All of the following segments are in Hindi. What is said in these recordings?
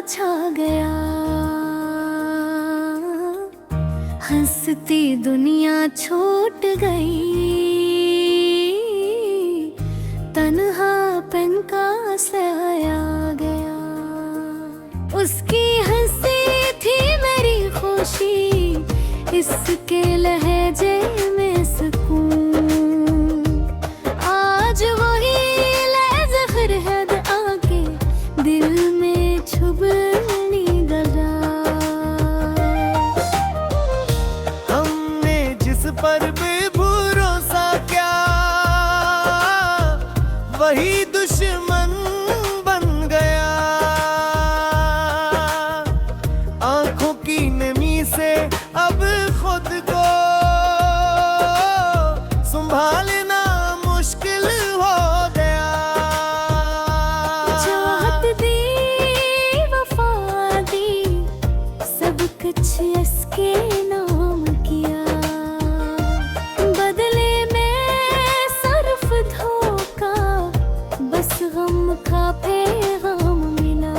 छा गया। हंसती दुनिया छूट गई, तन्हापन का साया गया। उसकी हंसी थी मेरी खुशी, इसके लहजे में सुकून। आज वही लहज़ा फरहद आके दिल में छुपनी गला। हमने जिस पर भी भरोसा किया, वही दुश्मन बन गया। आंखों की नमी से अब खुद को संभालना मुश्किल हो गया। चाहत दी, वफा दी, सब कुछ इसके नाम किया। बदले में सिर्फ धोखा, बस गम का पैगाम मिला।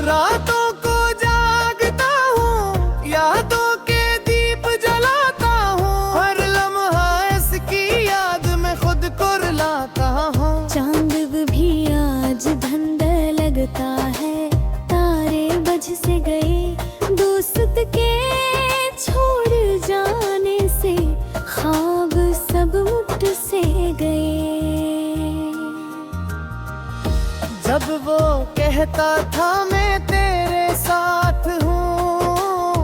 रातों को जागता हूँ, यादों के दीप जलाता हूँ। हर लम्हा इसकी याद में खुद को रुलाता हूँ। चांद भी आज धंधा लगता है, तारे बज से गए दोस्त के छोड़ जाने से। ख्वाब सब मुठ से गए। जब वो कहता था मैं तेरे साथ हूँ,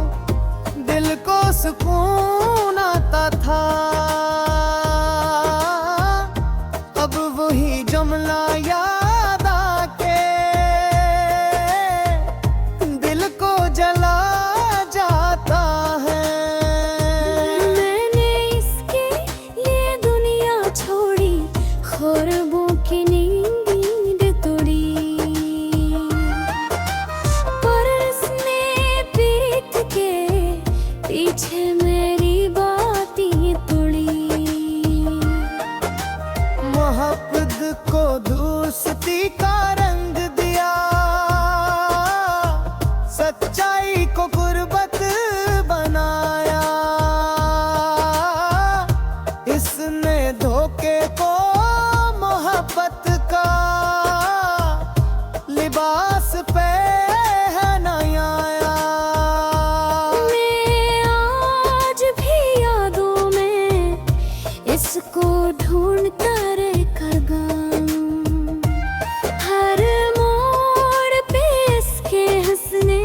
दिल को सुकून आता था। अब वही जुमला याद आके दिल को जला जाता है। मैंने इसके लिए दुनिया छोड़ी, ख्वाबों की नींद तोड़ी। पर इसने पीठ के पीछे मेरी बातें तोड़ी। मोहब्बत को दोस्ती का रंग दिया, सच्चाई को गुर्बत बनाया। इसने धोखे को मोहब्बत का लिबास पहनाया। मैं आज भी यादों में इसको ढूंढता रहूंगा। हर मोड़ पे इसके हंसने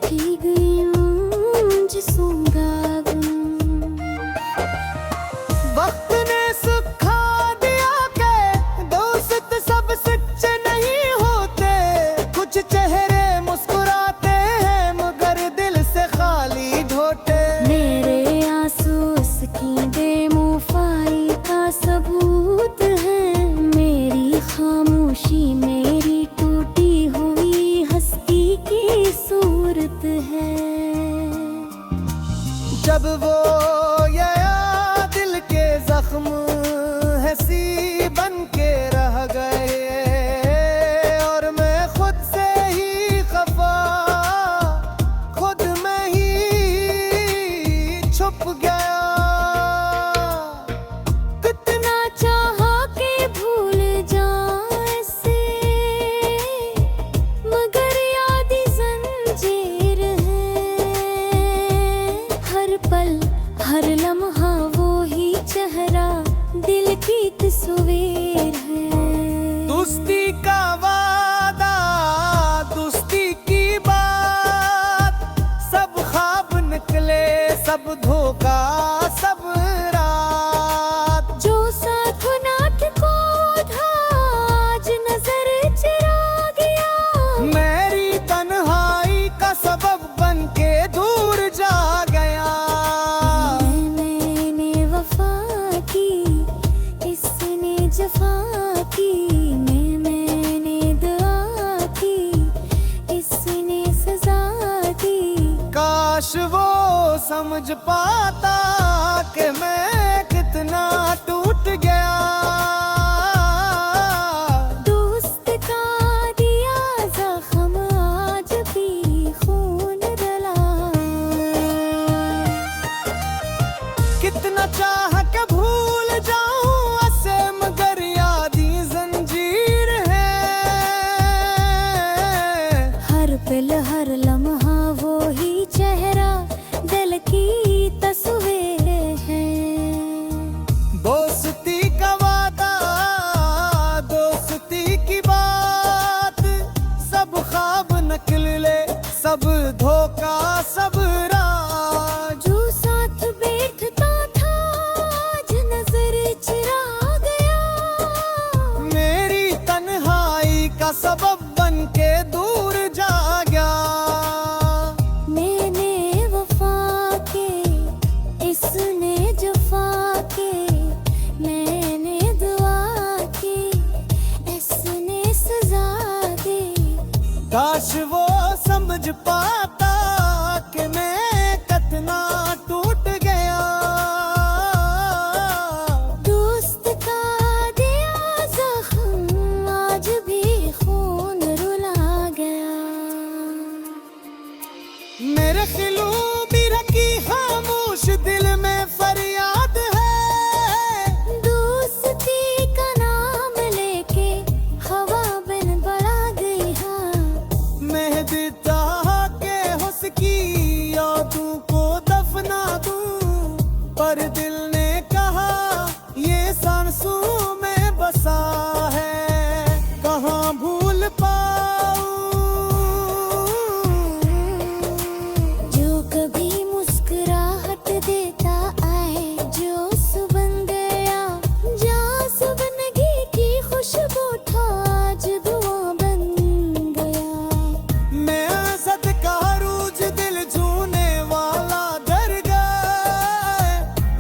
की गूंज सूंघा। वक्त ने सुखा दिया के दोस्त सब सच्चे नहीं होते। कुछ चेहरे मुस्कुराते हैं मगर दिल से खाली ढोटे। मेरे आंसू उसकी बेवफाई का सबूत है। मेरी खामोशी मेरी टूटी हुई हस्ती की सूरत है। जब वो या दिल के जख्म हंसी बन के रह गए, और मैं खुद से ही खफा, खुद में ही छुप गया। कितना चाहा के भूल जाऊं इसे, मगर याद जंजीर है। हर पल हर लम्हा वो ही चेहरा, दिल की तस्वीर है। दोस्ती का वादा, दोस्ती की बात, सब ख्वाब निकले, सब धोखा, सब रात। जो साथ नाट को था आज नजर चरा गया। मेरी तन्हाई का सबब बन के दूर जा गया। मैंने वफा की, इसने जफा की। मैंने दुआ की, इसने सजा दी। काश वो समझ पाता कि मैं कितना टूट गया। दोस्त का सब धोखा सब राज। जो साथ बैठता था आज नजर चुरा गया। मेरी तन्हाई का सबब बन के दूर जा गया। मैंने वफा के इसने जफा के, मैंने दुआ की इसने सजा दी। काश वो समझ पाता कि मैं कितना टूट गया। दोस्त का दिया जख्म आज भी खून रुला गया। मेरे खिलू भी रखी खामोश दिल में फरियाद है। दोस्ती का नाम लेके हवा बिन बढ़ा गई हाँ। मेहदी चाह के हुस्न की यादों को दफना दूं, पर दिल ने कहा ये सांसों में बसा है, कहाँ भूल पाऊं। जो कभी मुस्कुराहट देता आए, जो सुबह गया जहाँ सुबनगी की खुशबू था आज धुआं बन गया। मैं असद का रूज दिल छूने वाला डर गए।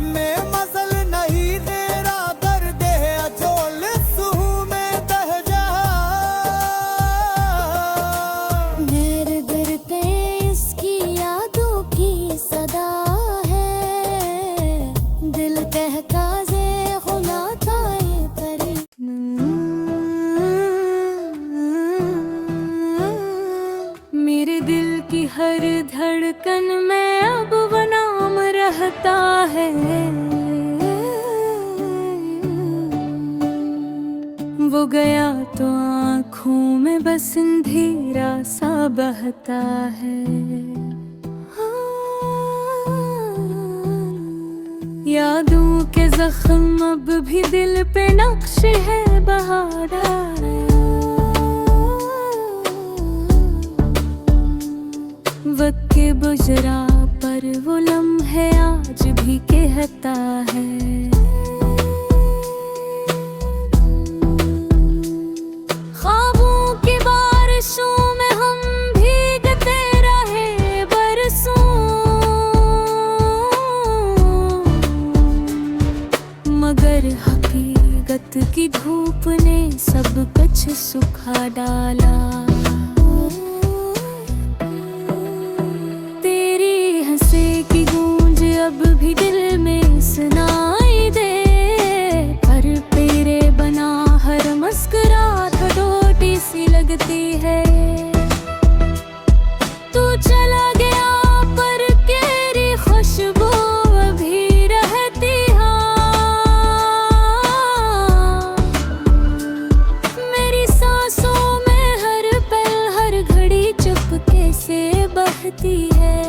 मैं मजल नहीं तेरा दर्द है अजोल सूह में दह जा। मेर दिल पे इसकी यादों की सदा है। दिल कहता जे खुला था ये परी। मेरे दिल की हर धड़कन में अब वो नाम रहता है। वो गया तो आँखों में बस अंधेरा सा बहता है। यादों के जख्म अब भी दिल पे नक्श है बहारा। वक्त के बुजरा पर वो लम्हे आज भी कहता है। ख्वाबों की बारिशों में हम भीगते रहे बरसों, मगर हकीकत की धूप ने सब कुछ सुखा डाला। तेरी हंसे की गूंज अब भी दिल में सुनाई दे, पर तेरे बना हर मुस्कुराहट डोटी सी लगती है। तू चला गया पर तेरी खुशबू अभी रहती हाँ। मेरी सांसों में हर पल हर घड़ी चुपके से बहती है।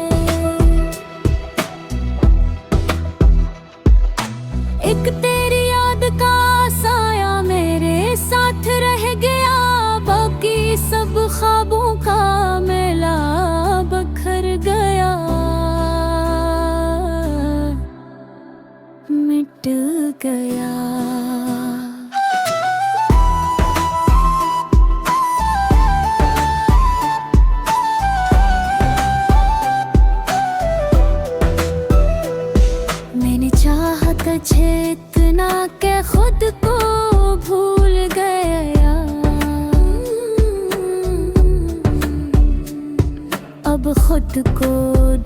एक तेरी याद का साया मेरे साथ रह गया, बाकी सब ख्वाबों का मेला बखर गया, मिट गया। मैंने चाहा तुझे इतना के खुद को भूल गया। अब खुद को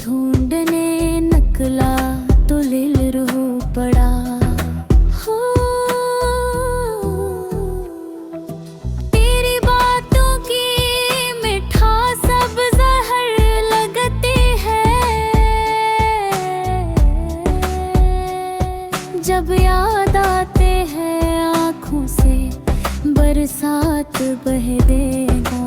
ढूंढने निकला तो लिल रूह पड़ा। हो तेरी बातों की मिठास सब जहर लगती है। जब याद आते हैं आँखों से बरसात बह देगा।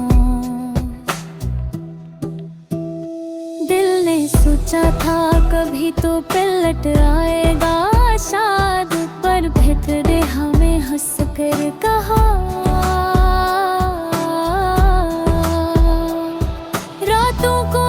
दिल ने सोचा था कभी तो पलट आएगा शायद, पर भीतर हमें हंस कर कहा रातों को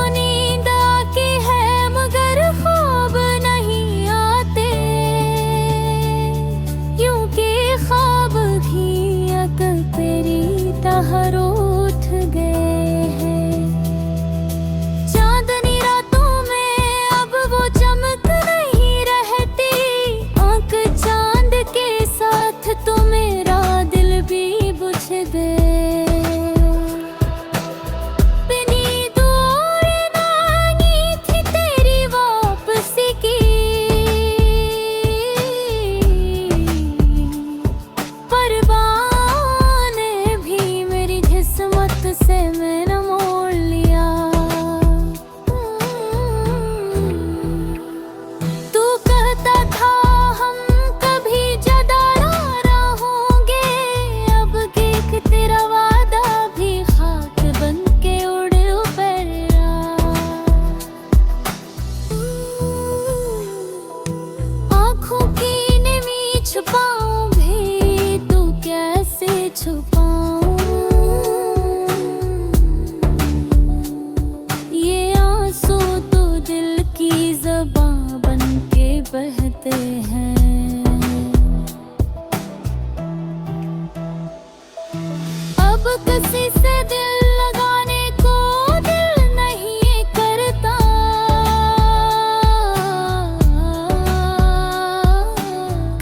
किसी से दिल लगाने को दिल नहीं करता।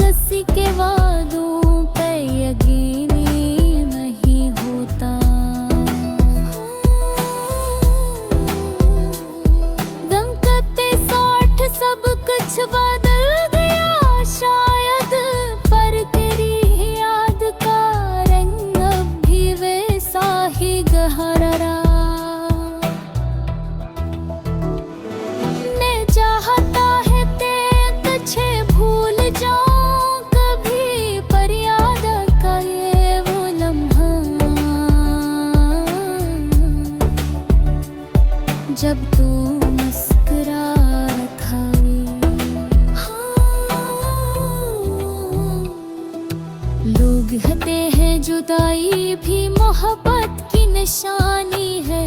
किसी के वादों पे यकीन नहीं होता। दम करते 60 सब कुछ बदल गया शायद, पर तेरी याद का रंग अब भी वैसा ही गहरा। ने चाहता है ते तुझे भूल जाऊं कभी, पर याद का ये वो लम्हा जब तू मुस्कुरा था। लोग कहते हैं जुदाई भी मोहब्बत की निशानी है,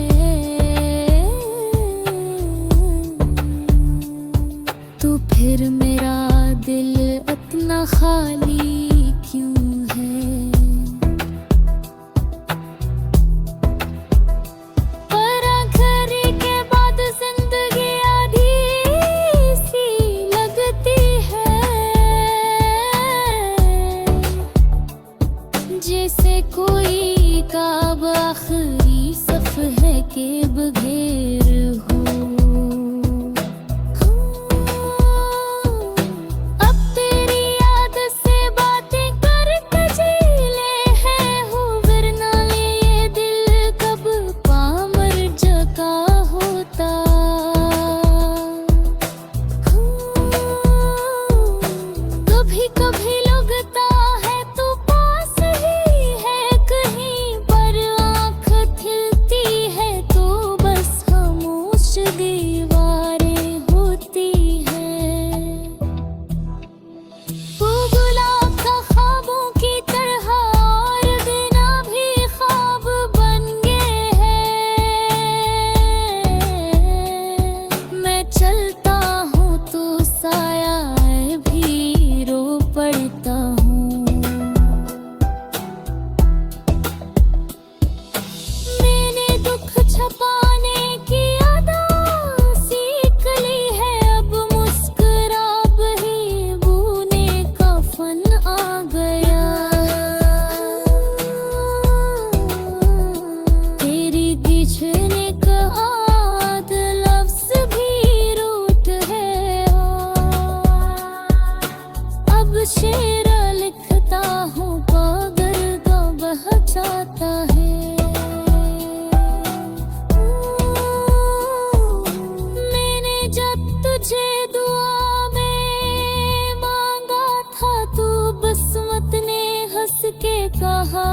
तो फिर मेरा दिल इतना खाली क्यों है। पर आखिरी के बाद जिंदगी आधी सी लगती है, जैसे कोई काब आखिरी सफ़हे के बगैर हो। अब तेरी याद से बातें करके जी ले हैं हो, वरना ये दिल कब पामर जगा होता। कभी कभी लगता है तू पास ही है कहीं, पर आँख खिलती है तो बस खामोश दीवारें होती हैं। वो गुलाब था ख्वाबों की तरह और बिना भी ख्वाब बन गए हैं। मैं चलता हूँ तो साया भी रो पड़ता हूँ। मैंने दुख छपाने की आदत सीख ली है, अब मुस्कुरा ही बूने का फन आ गया। तेरी खींचने का आद लफ्ज भी रूठ है, अब शेर लिखता हूँ पागर का बह जाता है। मैंने जब तुझे दुआ में मांगा था, तू बसमत ने हंस के कहा,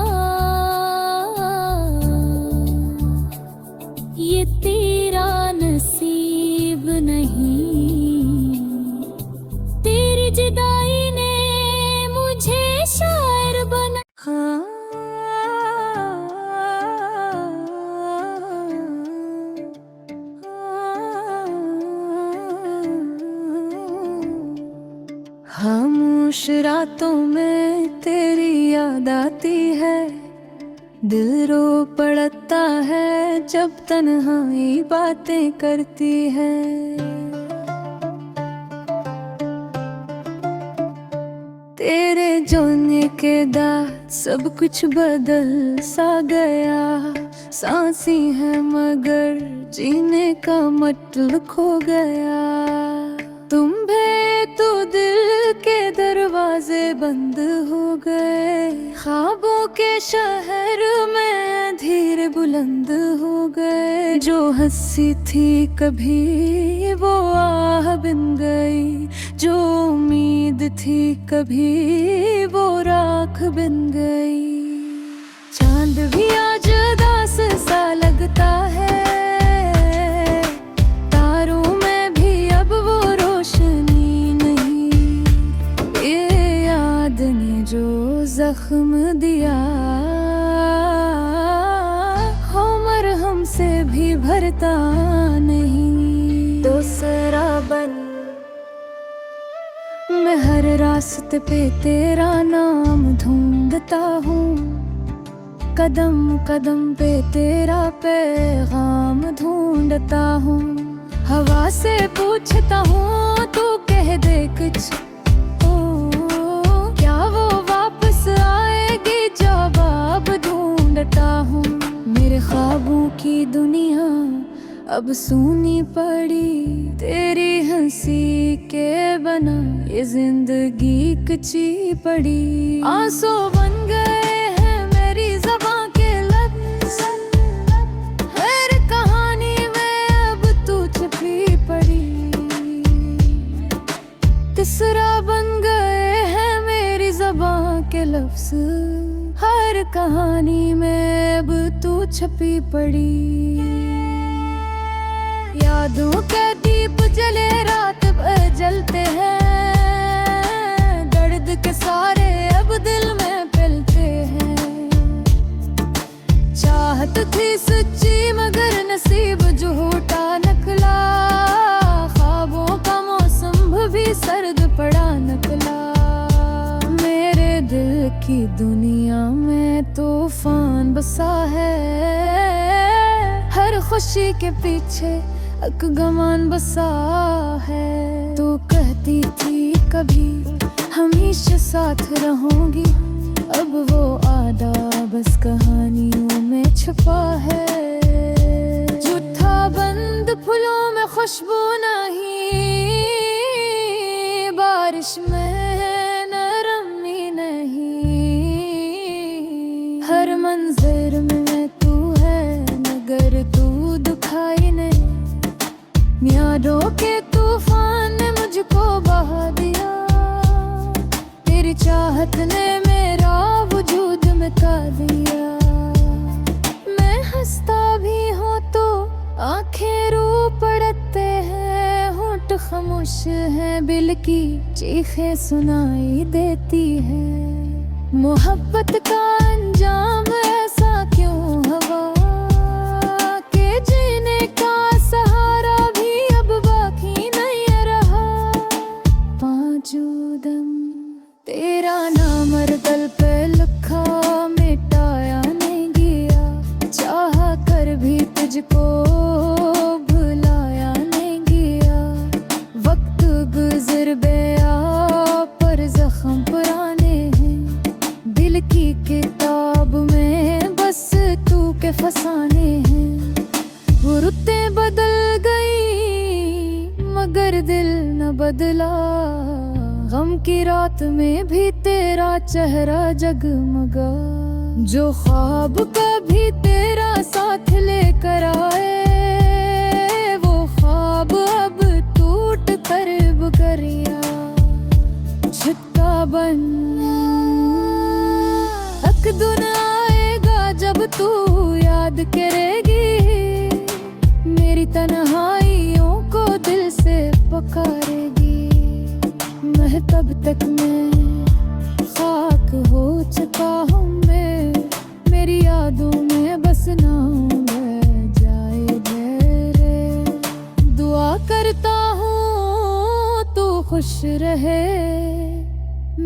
ये तेरा नसीब नहीं। तेरी जुदाई ने मुझे शायर बना। खामोश रातों में तेरी याद आती है, दिल रो पड़ता है जब तन्हाई बातें करती है। तेरे जोने के दाद सब कुछ बदल सा गया। सांसी है मगर जीने का मतलब खो गया। तुम भी तो दिल के दरवाजे बंद हो गए। ख्वाबों के शहर में धीरे बुलंद हो गए। जो हंसी थी कभी वो आह बिन गई, जो उम्मीद थी कभी वो राख बिन गई। चांद भी आज उदास सा लगता है, तारों में भी अब वो रोशनी नहीं। ये याद ने जो जख्म दिया, उम्र हमसे भी भरता नहीं। दूसरा बन मैं हर रास्ते पे तेरा नाम ढूंढता हूँ। कदम कदम पे तेरा पैगाम ढूंढता हूँ, हवा से पूछता हूँ तू कह दे कुछ, ओ क्या वो वापस आएगी, जवाब ढूंढता हूँ। मेरे ख्वाबों की दुनिया अब सूनी पड़ी, तेरी हंसी के बना ये जिंदगी कच्ची पड़ी। आंसू बन गए हैं मेरी ज़बां के लफ्ज़, हर कहानी में अब तू छुपी पड़ी। तीसरा बन गए हैं मेरी ज़बां के लफ्ज़, हर कहानी में अब तू छुपी पड़ी। यादों के दीप जले रात भर जलते हैं, दर्द के सारे अब दिल में फैलते हैं। चाहत थी सच्ची मगर नसीब झूठा निकला, ख्वाबों का मौसम भी सर्द पड़ा निकला। मेरे दिल की दुनिया में तूफान बसा है, हर खुशी के पीछे एक गमान बसा है। तू कहती थी कभी हमेशा साथ रहूंगी, अब वो आदा बस कहानियों में छुपा है। झूठा बंद फूलों में खुशबू नहीं, बारिश में नरमी नहीं, हर मंजर में तू है मगर तू दुखाई नहीं। यादों के तूफान ने मुझको बहा दिया, तेरी चाहत ने मेरा वजूद मिटा दिया। मैं हंसता भी हूँ तो आंखें रो पड़ते हैं, होंठ खामोश है बिल की चीखें सुनाई देती है। मोहब्बत का अंजाम ऐसा क्यों हवा के जीने का सहारा तेरा नाम हर दिल पे लिखा, मिटाया नहीं गया, चाहा कर भी तुझको भुलाया नहीं गया। वक्त गुजर गया पर जख्म पुराने हैं, दिल की किताब में बस तू के फसाने हैं। वो रुतें बदल गई मगर दिल न बदला, गम की रात में भी तेरा चेहरा जगमगा। जो ख्वाब कभी तेरा साथ लेकर आए, वो ख्वाब अब टूट कर बुगरिया झुटका बन। एक दिन आएगा जब तू याद करेगी, मेरी तन्हाइयों को दिल से पुकारेगी। मैं तब तक मैं खाक हो चुका हूँ, मैं मेरी यादों में बस नाम रह जाए मेरे। दुआ करता हूँ तू खुश रहे,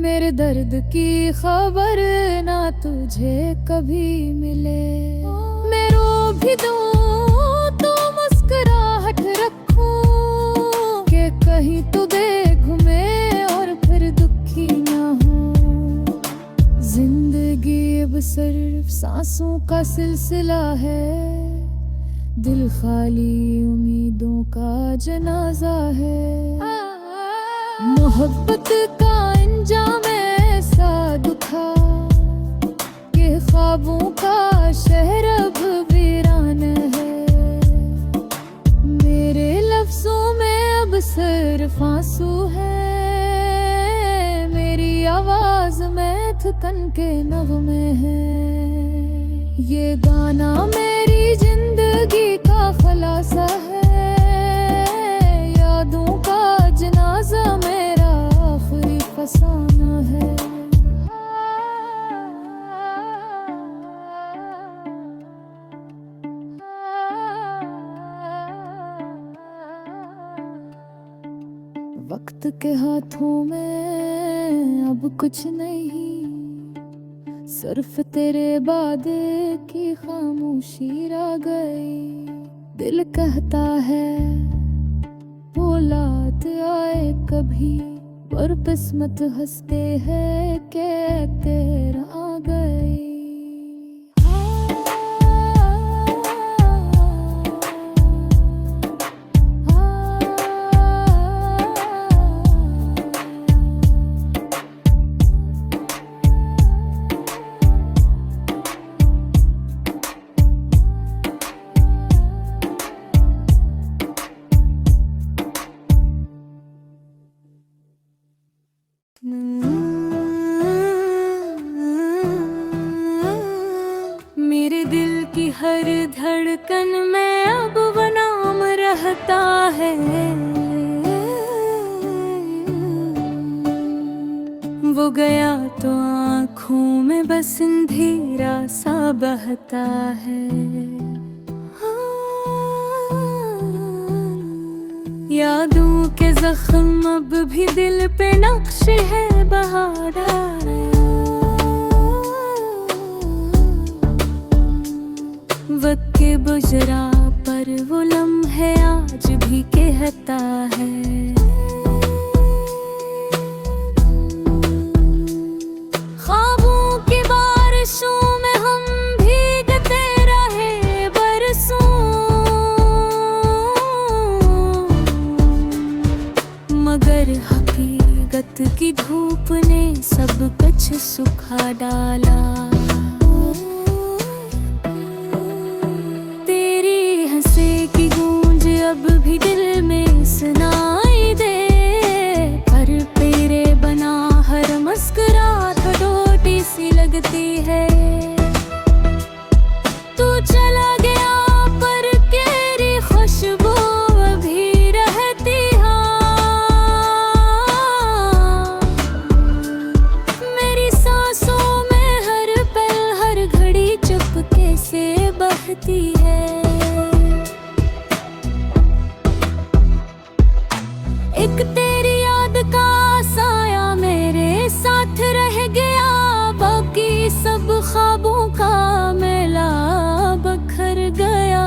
मेरे दर्द की खबर ना तुझे कभी मिले। मैं रो भी दूँ तो मुस्कुराहट रखूं, कि कहीं तू देख घूमे और फिर दुखी ना हो। जिंदगी अब सिर्फ सांसों का सिलसिला है, दिल खाली उम्मीदों का जनाजा है। मोहब्बत का अंजाम ऐसा दुखा कि ख्वाबों का शहर अब वीरान है। मेरे लफ्जों में अब सिर्फ आंसू है, मेरी आवाज में थकन के नगमे हैं। ये गाना मेरी जिंदगी का खुलासा है, यादों का जनाजा मेरा आखिरी फसाना है। वक्त के हाथों में अब कुछ नहीं, सिर्फ तेरे बाद की खामोशी रह गई। दिल कहता है औलाद आए कभी, पर किस्मत हंसते हैं कि तेरा आ गई। मेरे दिल की हर धड़कन में अब वो नाम रहता है। वो गया तो आँखों में बस अंधेरा सा बहता है। यादों के जख्म अब भी दिल पे नक्श है बहारा। वक्त के बुजरा पर वो लम्हे आज भी कहता है। ख्वाबों की बारिशों में हम भीगते रहे बरसों, मगर हकीकत की धूप ने सब कुछ सुखा डाला। अब भी दिल में सुनाई दे, हर तेरे बना हर मुस्कुराहट डोटी सी लगती है। तू चला गया पर तेरी खुशबू अभी रहती है। मेरी सांसों में हर पल हर घड़ी चुपके से बहती है। एक तेरी याद का साया मेरे साथ रह गया, बाकी सब ख्वाबों का मेला बखर गया,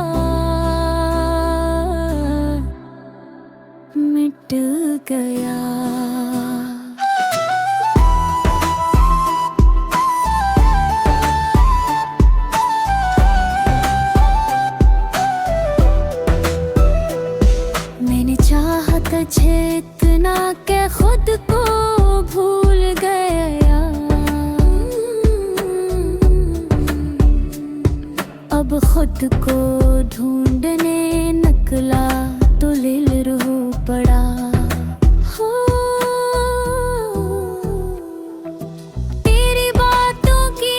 मिट गया। मैंने चाहा तुझे इतना के खुद को भूल गया। अब खुद को ढूंढने निकला तो लिल रो पड़ा। हो तेरी बातों की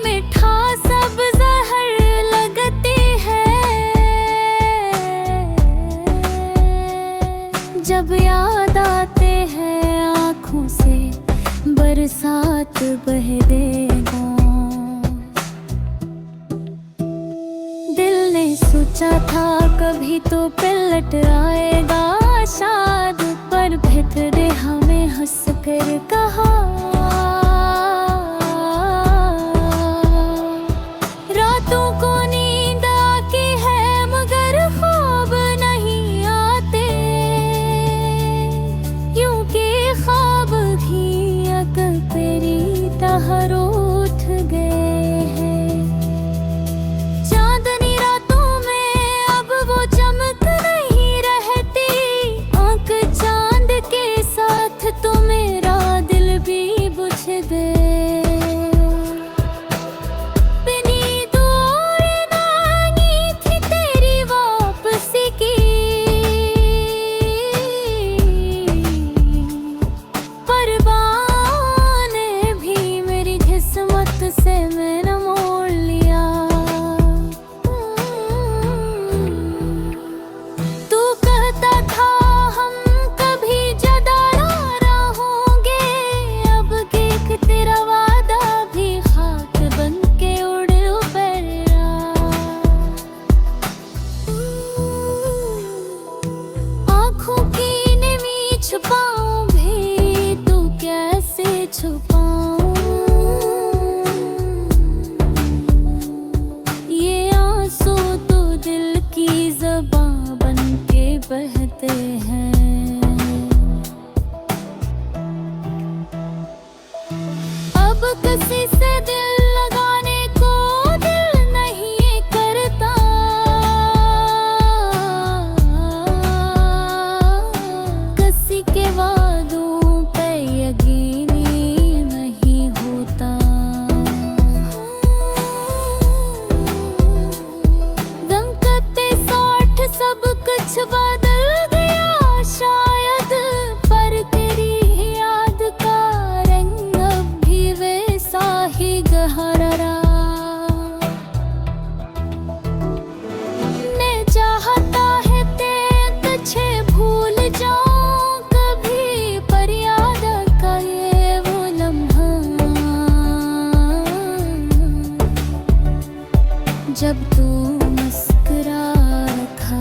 मिठास सब जहर लगती है। जब याद आते हैं आँखों से बरसात बह देगा। दिल ने सोचा था कभी तो पलट आएगा शायद, पर भीतर हमें हंस कर कहा रातों को नींद आती है मगर ख्वाब नहीं आते। यूं के ख्वाब भी अकल तेरी तहर उठ गए हैं। चांदनी रातों में अब वो चमक नहीं रहती, आंख चांद के साथ तो मेरा दिल भी जब तू मुस्कुरा था।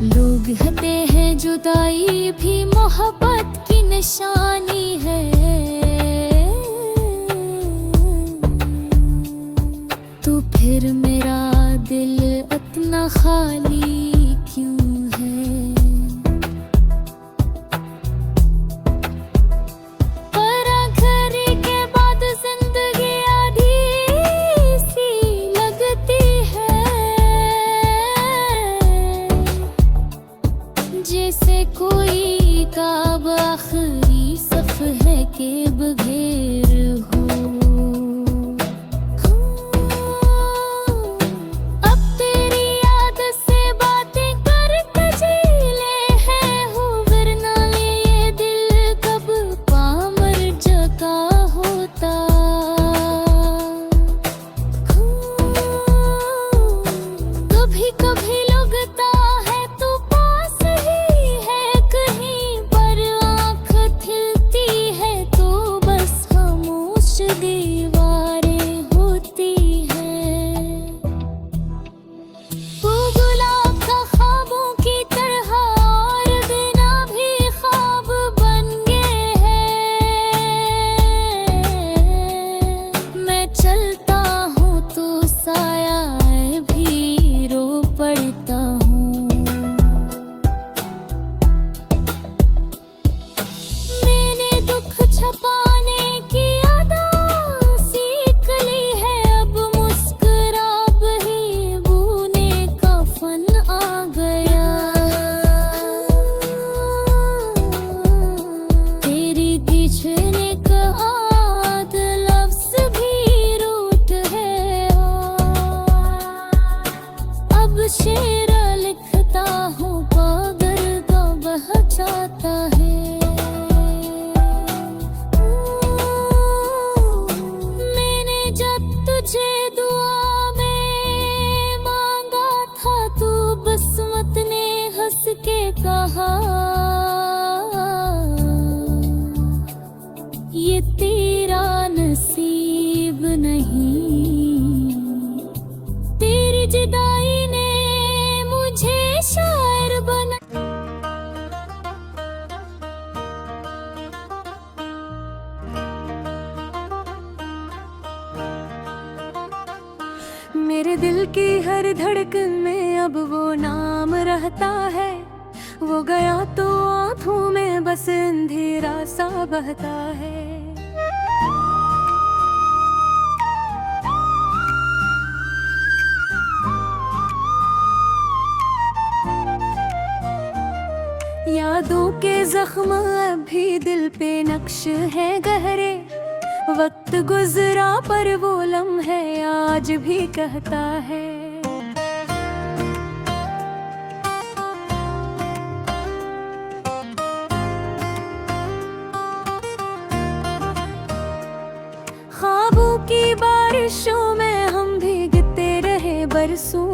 लोग कहते हैं जुदाई भी मोहब्बत की निशानी है। तो फिर मेरा दिल इतना खाली क्यों है? परागरी के बाद जिंदगी आधी सी लगती है, जैसे कोई काब आखिरी सफ़हे के बगैर हो। शेर लिखता हूँ पागर तो बह जाता है। मैंने जब तुझे दुआ में मांगा था, तू बसमत ने हंस के कहा, ये तेरा नसीब नहीं। तेरी जुदाई ने मुझे शायर बना। मेरे दिल की हर धड़कन में अब वो नाम रहता है। वो गया तो आँखों में बस अंधेरा सा बहता है। यादों के जख्म अभी दिल पे नक्श है गहरे। वक्त गुजरा पर वो लम्हे आज भी कहता है। ख्वाबों की बारिशों में हम भीगते रहे बरसों,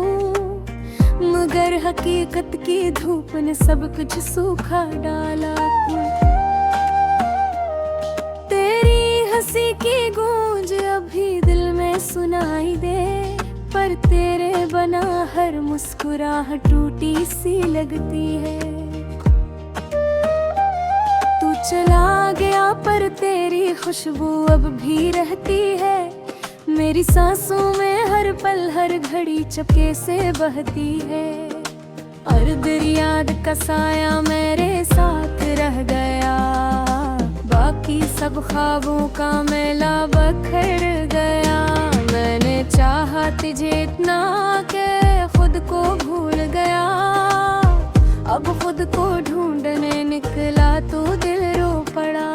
मगर हकीकत की धूप ने सब कुछ सूखा डाला। तेरी हंसी की गूंज अभी दिल में सुनाई दे, पर तेरे बना हर मुस्कुराहट टूटी सी लगती है। तू चला गया पर तेरी खुशबू अब भी रहती है। मेरी सांसों में हर पल हर घड़ी चपके से बहती है। और दिल याद का साया मेरे साथ रह गया, बाकी सब ख्वाबों का मेला बखर गया। मैंने चाहा तुझे इतना के खुद को भूल गया। अब खुद को ढूंढने निकला तो दिल रो पड़ा।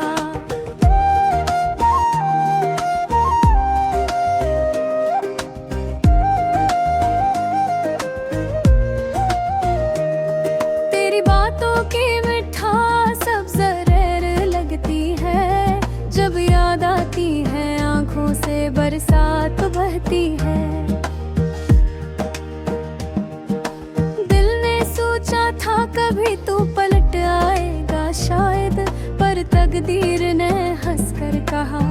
जब याद आती है आँखों से बरसात बहती है। दिल ने सोचा था कभी तू पलट आएगा शायद, पर तकदीर ने हंसकर कहा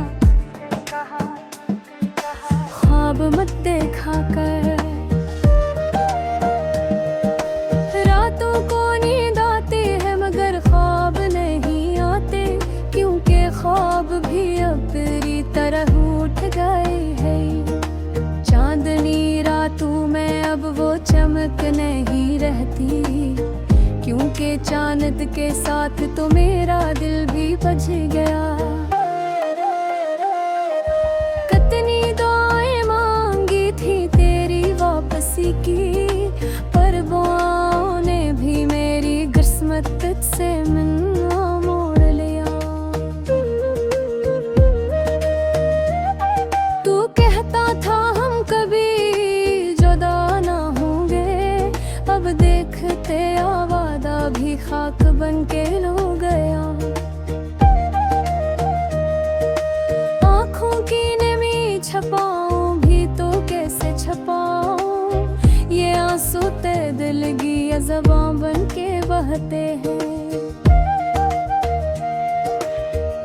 भी अब तेरी तरह उठ गए हैं। चांदनी रातों में अब वो चमक नहीं रहती, क्योंकि चांद के साथ तो मेरा दिल भी बज गया। कितनी दुआएं मांगी थी तेरी वापसी की, पर दुआओं ने भी मेरी किस्मत तुझसे मिलना मोड़ लिया। तू कहता था हम कभी जुदा ना होंगे, अब देखते वादा भी खाक बन के लो गया। आँखों की नमी छपाऊं भी तो कैसे छपाऊं, ये आंसू ते दिल की ज़बां बन के बहते हैं।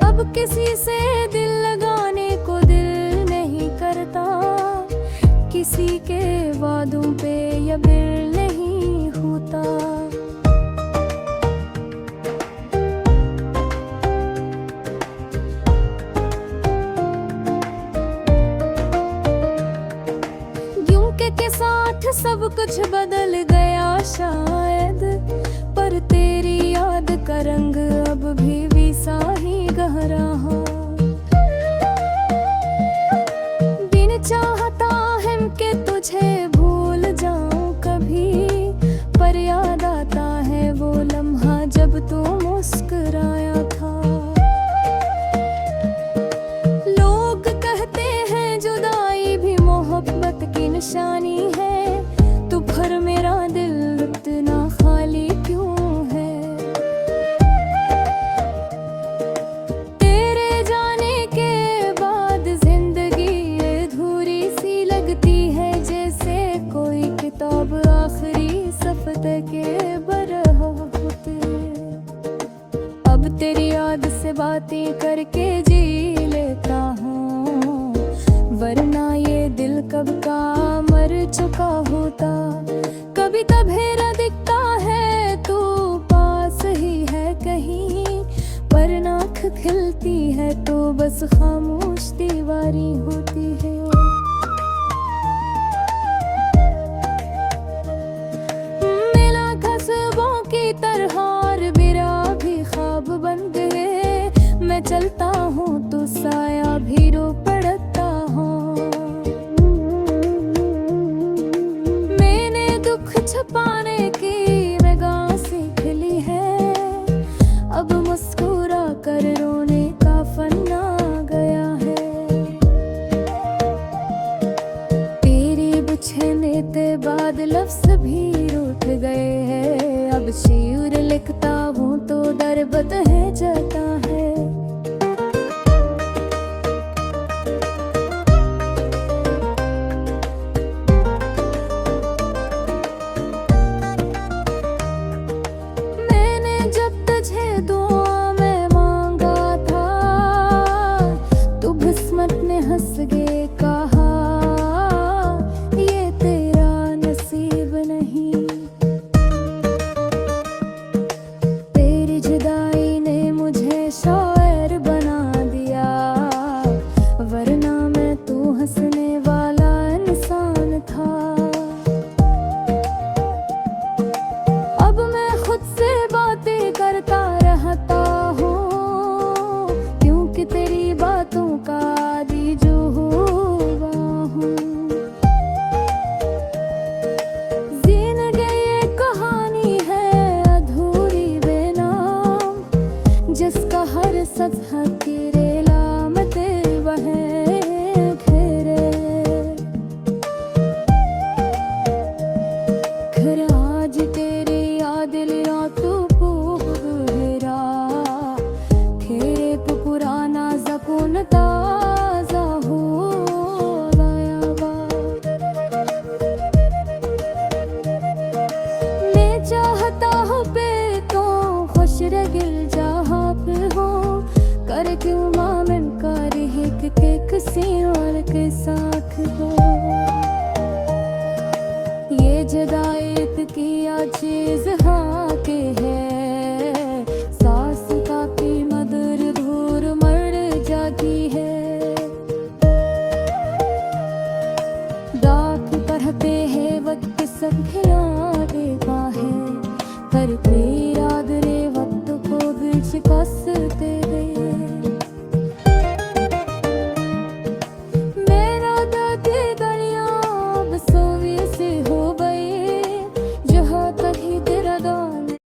अब किसी से दिल लगाने को दिल नहीं करता, किसी के वादों पे यकीन नहीं होता। के साथ सब कुछ बदल गया शायद, पर तेरी याद का रंग अब भी वैसा ही गहरा हो। बिन चाहता है कि तुझे भूल जाऊं कभी, पर याद आता है वो लम्हा जब तू मुस्कुराया था। लोग कहते हैं जुदाई भी मोहब्बत की निशानी है, तो फिर मेरा दिल इतना खाली क्यों है। तेरे जाने के बाद जिंदगी अधूरी सी लगती है, जैसे कोई किताब आखिरी सफ़े के बरह होते। अब तेरी याद से बातें करके जी लेता हूँ, वरना ये दिल कब का मर चुका होता। कभी तबेरा दिखता है तू पास ही है कहीं, पर आँख खिलती है तो बस खामोश दीवारी होती है। मिला कस्बों की तरह और बिरा भी ख्वाब बन गए, मैं चलता हूँ तो साया भी रो पड़ता हूँ। छुपाने की निगाह सीख ली है, अब मुस्कुरा कर रोने का फन आ गया है। तेरे बिछड़ने के बाद लफ्ज़ भी रूठ गए हैं, अब शेर लिखता हूँ तो दर्द है जाता है। हंस के कहा ये तेरा नसीब नहीं, तेरी जुदाई ने मुझे शायर बना दिया, वरना मैं तू हंसने वाला इंसान था। अब मैं खुद से बातें करता रहता हूँ, क्योंकि तेरी बातों का जिसका हर सतह तेरे लामते बहे घेरे। घर आज तेरी याद लिया तू पूरा, खेरे पुराना ज़कून ताज़ा हो गया। मैं चाहता हूँ पे तो खुश रगिल हो, कर क्यों मामन कारी के किसी और के साथ।